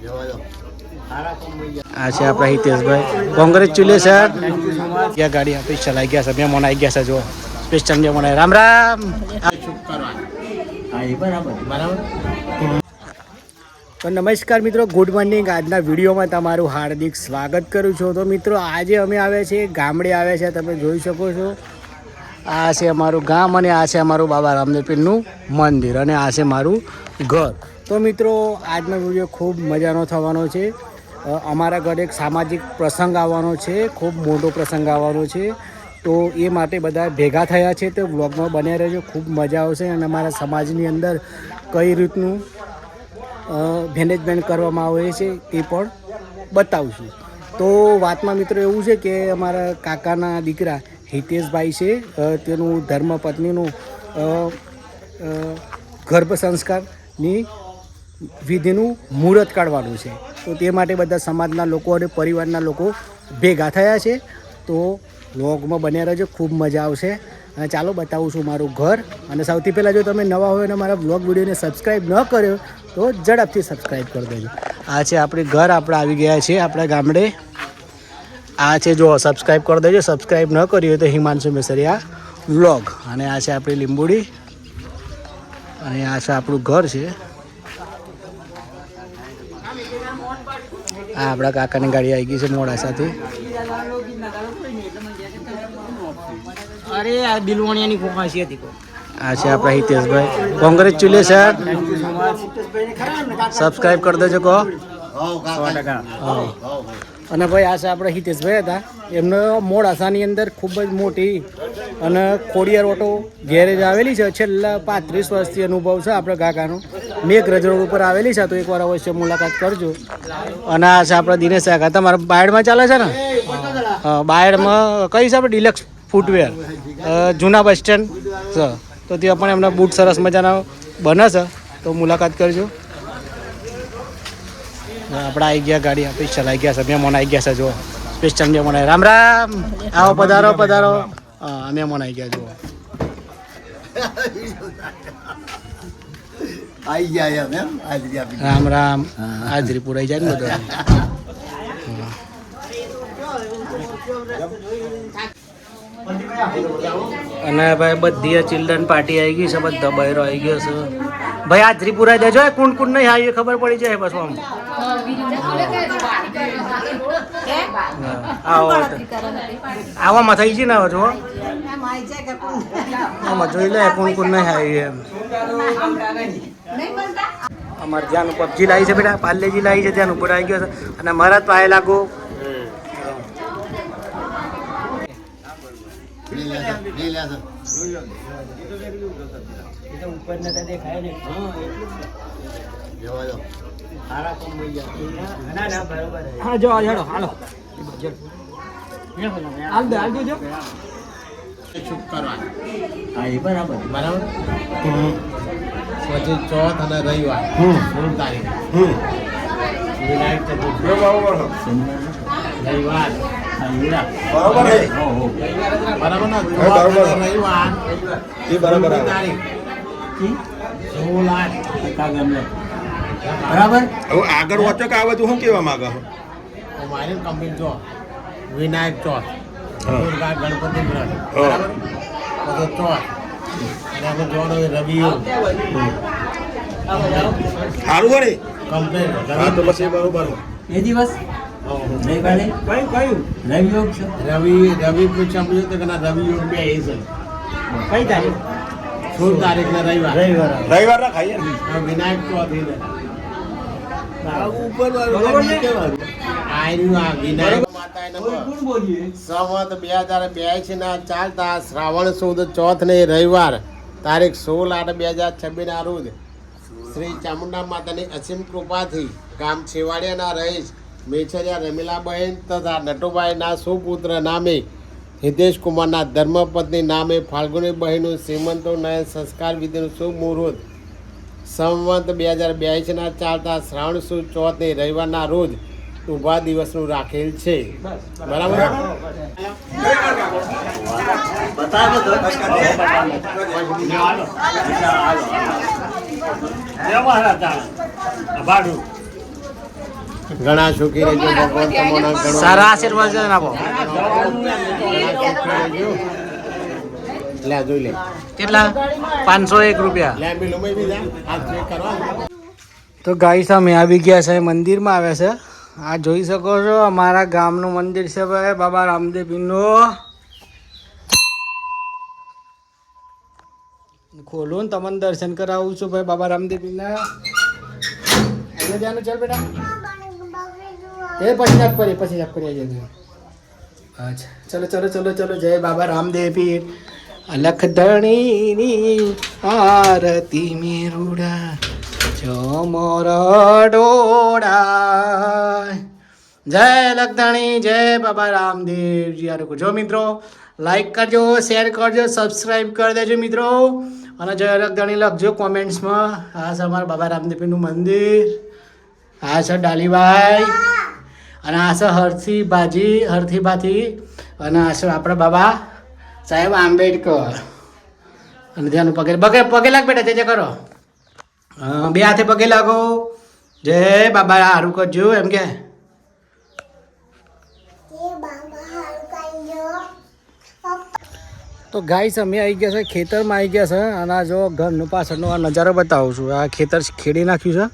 આ છે આપણા હિતેશભાઈ, કોંગ્રેચ્યુલેશન. ક્યાં ગાડી આપી ચલાઈ ગયા છે, મહેમાન આવી ગયા છે. જો સ્પેશિયલ મહેમાન રામ રામ. તો નમસ્કાર મિત્રો, ગુડ મોર્નિંગ. આજના વિડીયોમાં તમારું હાર્દિક સ્વાગત કરું છું. તો મિત્રો આજે અમે આવ્યા છીએ ગામડે આવ્યા છે, તમે જોઈ શકો છો. આ છે અમારું ગામ અને આ છે અમારું બાબા રામદેવ પીરનું મંદિર અને આ છે મારું ઘર. તો મિત્રો આજનો વિડીયો ખૂબ મજાનો થવાનો છે. અમારા ઘરે એક સામાજિક પ્રસંગ આવવાનો છે, ખૂબ મોટો પ્રસંગ આવવાનો છે. તો એ માટે બધા ભેગા થયા છે. તો વ્લોગમાં બન્યા રહેજો, ખૂબ મજા આવશે. અને અમારા સમાજની અંદર કઈ રીતનું મેનેજમેન્ટ કરવામાં આવે છે તે પણ બતાવશું. તો વાતમાં મિત્રો એવું છે કે અમારા કાકાના દીકરા હિતેશભાઈ છે, તેનું ધર્મપત્નીનું ગર્ભ સંસ્કારની વિધિનું મુહૂર્ત કાઢવાનું છે. તો તે માટે બધા સમાજના લોકો અને પરિવારના લોકો ભેગા થયા છે. તો વ્લોગમાં બન્યા રહેજો, ખૂબ મજા આવશે. અને ચાલો બતાવું છું મારું ઘર. અને સૌથી પહેલાં જો તમે નવા હોય અને મારા વ્લોગ વિડીયોને સબસ્ક્રાઈબ ન કર્યો તો ઝડપથી સબસ્ક્રાઈબ કરી દેજો. આ છે આપણે ઘર, આપણે આવી ગયા છીએ આપણા ગામડે. આ છે જો સબસ્ક્રાઈબ કરી દેજો, સબસ્ક્રાઈબ ન કરી હોય તો હિમાંશુ મેસરિયા વ્લોગ. અને આ છે આપણી લીંબુડી અને આ છે આપણું ઘર છે. આ આપણા કાકાની ગાડી આવી ગઈ છે મોડાસાથી. અરે આ બિલવાણિયાની કોકાશી હતી. આ છે આપણા હિતેશભાઈ, કોંગ્રેચ્યુલેશન. સબસ્ક્રાઈબ કરી દેજો કહો. 100%. અને ભાઈ આ છે આપણા હિતેશભાઈ હતા, એમનો મોડાસાની અંદર ખૂબ જ મોટી અને ખોડિયાર ઓટો ગેરેજ આવેલી છે. છેલ્લા 35 વર્ષથી અનુભવ છે આપણા કાકાનો. મેઘરજ રોડ ઉપર આવેલી છે, તો એકવાર અવશ્ય મુલાકાત કરજો. અને આ છે આપણા દિનેશ કાકા, તમારા બાયડમાં ચાલે છે ને? હા, બાયડમાં કઈ છે આપણે ડિલક્સ ફૂટવેર, જૂના બસ સ્ટેન્ડ છે. તો ત્યાં પણ એમના બૂટ સરસ મજાના બને છે, તો મુલાકાત કરજો. આપણે આવી ગયા, ગાડી આપી ચલાઈ ગયા છે, મહેમાન આવી ગયા છે. જો સ્પેશિયલ મહેમાન રામ રામ. આવો પધારો પધારો. હા, મહેમાન આવી ગયા. જુઓ રામ રામ. હાજરી પુરાઈ જાય ને બધું. અને ભાઈ બધી ચિલ્ડ્રન પાર્ટી આવી ગઈ છે, બધા બહેરો આવી ગયો છે. ભાઈ હાજરી પુરાઈ દેજો, કુણ કુણ નહીં આવી ખબર પડી જાય પછી. આમ આવામાં થઈ ગઈ ને હવે જુઓ, આમાં જોઈ લે કુણ કુણ નહીં આવી. એમ અમારે જ્યાં પબજી લાવી છે બેટા, પાર્લેજી લાવી છે, ત્યાં ઉપર આવી ગયો છે. અને મારા પાયે લાગો. હા જો હાલો હાલો હાલ દે જો બરાબર બરાબર. પછી ચોથ અને રવિવાર 16 તારીખ વિનાયક ચતુર્થી રવિવાર બરાબર ને? રવિવાર એ બરાબર તારીખ 16 બરાબર. હવે આગળ વાંચો કે આ બધું શું કહેવા માંગે છો? મારી કમ્પ્લીટ જો વિનાયક ચોથ, દુર્ગા ગણપતિ વ્રત બરાબર, પછી ચોથ અને આપણે જોવાનું રવિ સારું વળી કમ્પ્લીટ. હા તો પછી બરોબર. એ દિવસ રવિ પૂછ્યા તો કે રવિ યોગ બે એ છે. કઈ તારીખ? 16 તારીખ ને રવિવાર. રવિવાર ના ખાઈએ ને વિનાયક ચોથ સંવત 2082 ના ચાલતા શ્રાવણ સુદ ચોથ ને રવિવાર તારીખ 16/8/2026 ના રોજ શ્રી ચામુંડા માતાની અસીમ કૃપાથી ગામ છેવાડિયાના રહીશ મેછરિયા રમીલાબહેન તથા નટુભાઈના સુપુત્ર નામે હિતેશ કુમારના ધર્મપત્ની નામે ફાલ્ગુની બહેનનું શ્રીમંતો નયન સંસ્કાર વિધિનું શુભ મુહૂર્ત સંવત 2082 ના ચાલતા શ્રાવણ સુદ ચોથને રવિવારના રોજ ઉભા દિવસનું રાખેલ છે. બરાબર. ઘણા સુખી રહેજો ભગવાન તમને ઘણું સારા આશીર્વાદ આપો. લે જોઈ લે કેટલા? 501 રૂપિયા. લે બિલ ઉમેરી દીધા હાથ ચેક કરવા તો ગાઈસ અમે આવી ગયા છે, મંદિરમાં આવ્યા છે. આ જોઈ શકો છો અમારા ગામનું મંદિર છે ભાઈ, બાબા રામદેવનું. ખોલું ને તમને દર્શન કરાવું છું ભાઈ બાબા રામદેવના. એને જાનું ચાલ બેટા. એ પછી જાપ કરીએ જજો. અચ્છા ચલો ચલો ચલો ચલો. જય બાબા રામદેવ પીર. અલખ ધણીની આરતી મેરુડા જો મોરા ડોડા. જય લખધણી, જય બાબા રામદેવજી. આ જો મિત્રો લાઈક કરજો, શેર કરજો, સબસ્ક્રાઈબ કરી દેજો મિત્રો. અને જય લખધણી લખજો કોમેન્ટ્સમાં. આ છે અમારા બાબા રામદેવનું મંદિર. આ છે ડાલીભાઈ અને આ છે હરથીભાથી અને આ છે આપણા બાબા સાહેબ આંબેડકર. અને ત્યાંનું પગે લાગ બેટા, જય કરો. હા, બે હાથે પગે લાગો. જય બાબા હારું કરજો એમ કે. તો ગાઈસ અમે આવી ગયા છે ખેતરમાં આવી ગયા છે. અને આ જો ઘરનું પાછળનો આ નજારો બતાવું છું. આ ખેતર ખેડી નાખ્યું છે.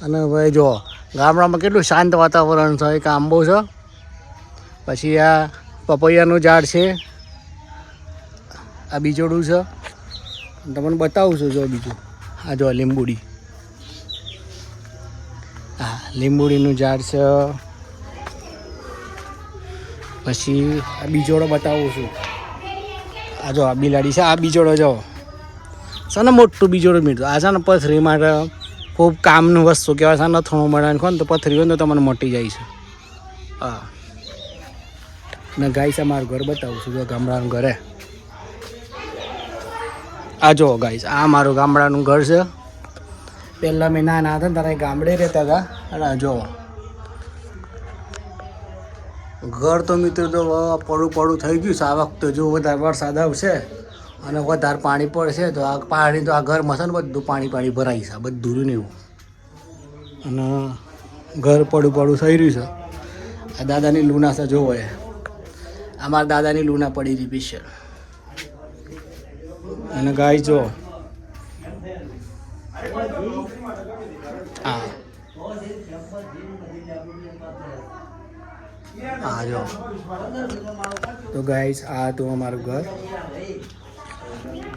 અને ભાઈ જો ગામડામાં કેટલું શાંત વાતાવરણ છે. એક આંબો છે, પછી આ પપૈયાનું ઝાડ છે, આ બીજોડું છે. તમને બતાવું છું જો બીજું. આ જો લીંબુડી, હા લીંબુડીનું ઝાડ છે. પછી આ બીજોડો બતાવું છું. આ જો આ બિલાડી છે, આ બીજોડો જો છે ને મોટું બીજોડો મીઠું. આ છે ને પથરી માટે ખૂબ કામનું વસ્તુ કહેવાય છે. નથણું મળે ખો ને તો પથરી હોય ને તો તમને મટી જાય છે. હા ને ગાઈસ અમારું ઘર બતાવું છું જો ગામડાનું ઘરે. આ જો ગાઈસ આ મારું ગામડાનું ઘર છે. પહેલાં મેં નાના હતા ને ત્યારે ગામડે રહેતા હતા. અને જો ઘર તો મિત્રો તો પડું થઈ ગયું છે. આ વખતે જો વધારે વરસાદ આવશે અને વધારે પાણી પડશે તો આ પાણી તો આ ઘરમાં છે ને બધું પાણી ભરાય છે બધું ને એવું. અને ઘર પડું થઈ રહ્યું છે. આ દાદાની લૂના છે જોવો. અમારા દાદાની લૂના પડી રહી પીછે. અને ગાય જો હા જો. તો ગાઈસ આ તો અમારું ઘર.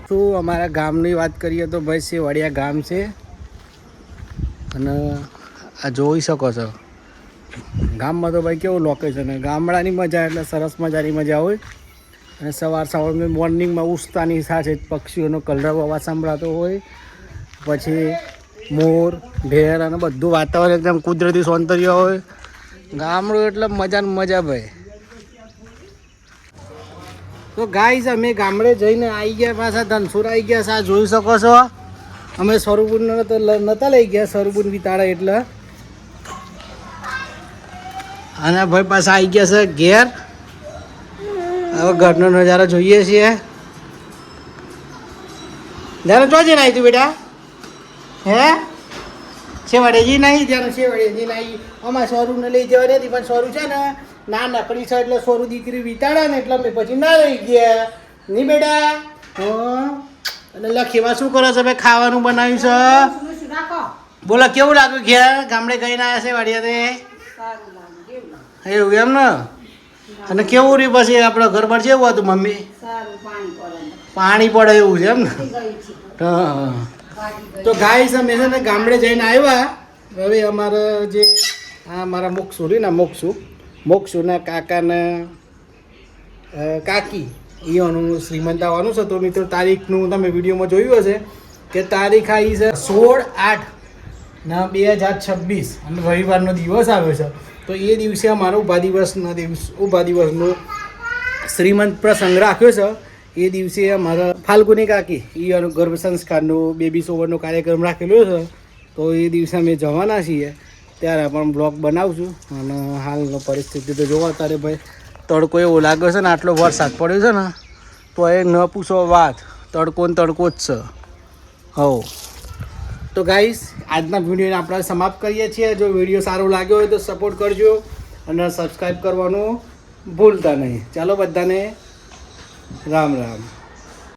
તો અમારા ગામની વાત કરીએ તો ભાઈ સેવાડિયા ગામ છે. અને આ જોઈ શકો છો ગામમાં તો ભાઈ કેવું લોકેશન. ગામડાની મજા એટલે સરસ મજાની મજા હોય. અને સવારમાં મોર્નિંગમાં ઉઠતાની સાથે પક્ષીઓનો કલરવ અવાજ સંભળાતો હોય. પછી મોર ઢેર અને બધું વાતાવરણ એકદમ કુદરતી સૌંદર્ય હોય. ગામડું એટલે મજાને મજા ભાઈ. તો ગાઈસ અમે ગામડે જઈને આવી ગયા, પાછા ધનસુર આવી ગયા છે. આ જોઈ શકો છો અમે સ્વરૂપુરને તો નહોતા લઈ ગયા, સ્વરૂપુર વિતાડા એટલે. અને ભાઈ પાછા આવી ગયા છે ઘેર. હવે ઘરનો નજારો જોઈએ છીએ. જ્યારે તો જઈને આવી તું બેટા? હે શેવાડેજી નહીં ત્યારે શેવાડેજી નહીં. અમારે સ્વરૂપને લઈ જવા નથી પણ સ્વરૂપ છે ને ના નકડી છે એટલે સ્વરૂપ દીકરી વિતાડા ને એટલે અમે પછી ના લઈ ગયા નહીં બેટા. અને લખીમાં શું કરો છો ભાઈ? ખાવાનું બનાવ્યું છે. બોલો કેવું લાગ્યું ઘેર? ગામડે ગઈને આવ્યા છે વાડિયાથી એવું એમ ને? અને કેવું રહ્યું પછી આપણે ઘર પર જેવું હતું મમ્મી? પાણી પડે એવું છે એમ ને? હા. તો ગાઈસ અમે છે ને ગામડે જઈને આવ્યા. હવે અમારા જે આ મારા મોક્ષુ રહ્યું ને મોક્ષુના કાકાને કાકી એનું શ્રીમંત આવવાનું છે. તો મિત્રો તારીખનું તમે વિડીયોમાં જોયું હશે કે તારીખ આવી છે 16/8/2026 અને રવિવારનો દિવસ આવ્યો છે. તો એ દિવસે અમારો ઉભા દિવસનો શ્રીમંત પ્રસંગ રાખ્યો છે. એ દિવસે અમારા ફાલ્ગુની કાકી એનો ગર્ભ સંસ્કારનો બેબી શોવરનો કાર્યક્રમ રાખેલો છે. તો એ દિવસે અમે જવાના છીએ ત્યારે પણ બ્લોગ બનાવશું. અને હાલનો પરિસ્થિતિ તો જોવા ત્યારે ભાઈ તડકો એવો લાગે છે ને, આટલો વરસાદ પડ્યો છે ને તો એ ન પૂછો વાત. તડકો જ છે. હો તો ગાઈસ આજના વિડીયોને આપણે સમાપ્ત કરીએ છીએ. જો વિડીયો સારો લાગ્યો હોય તો સપોર્ટ કરજો અને સબસ્ક્રાઈબ કરવાનું ભૂલતા નહીં. ચાલો બધાને રામ રામ.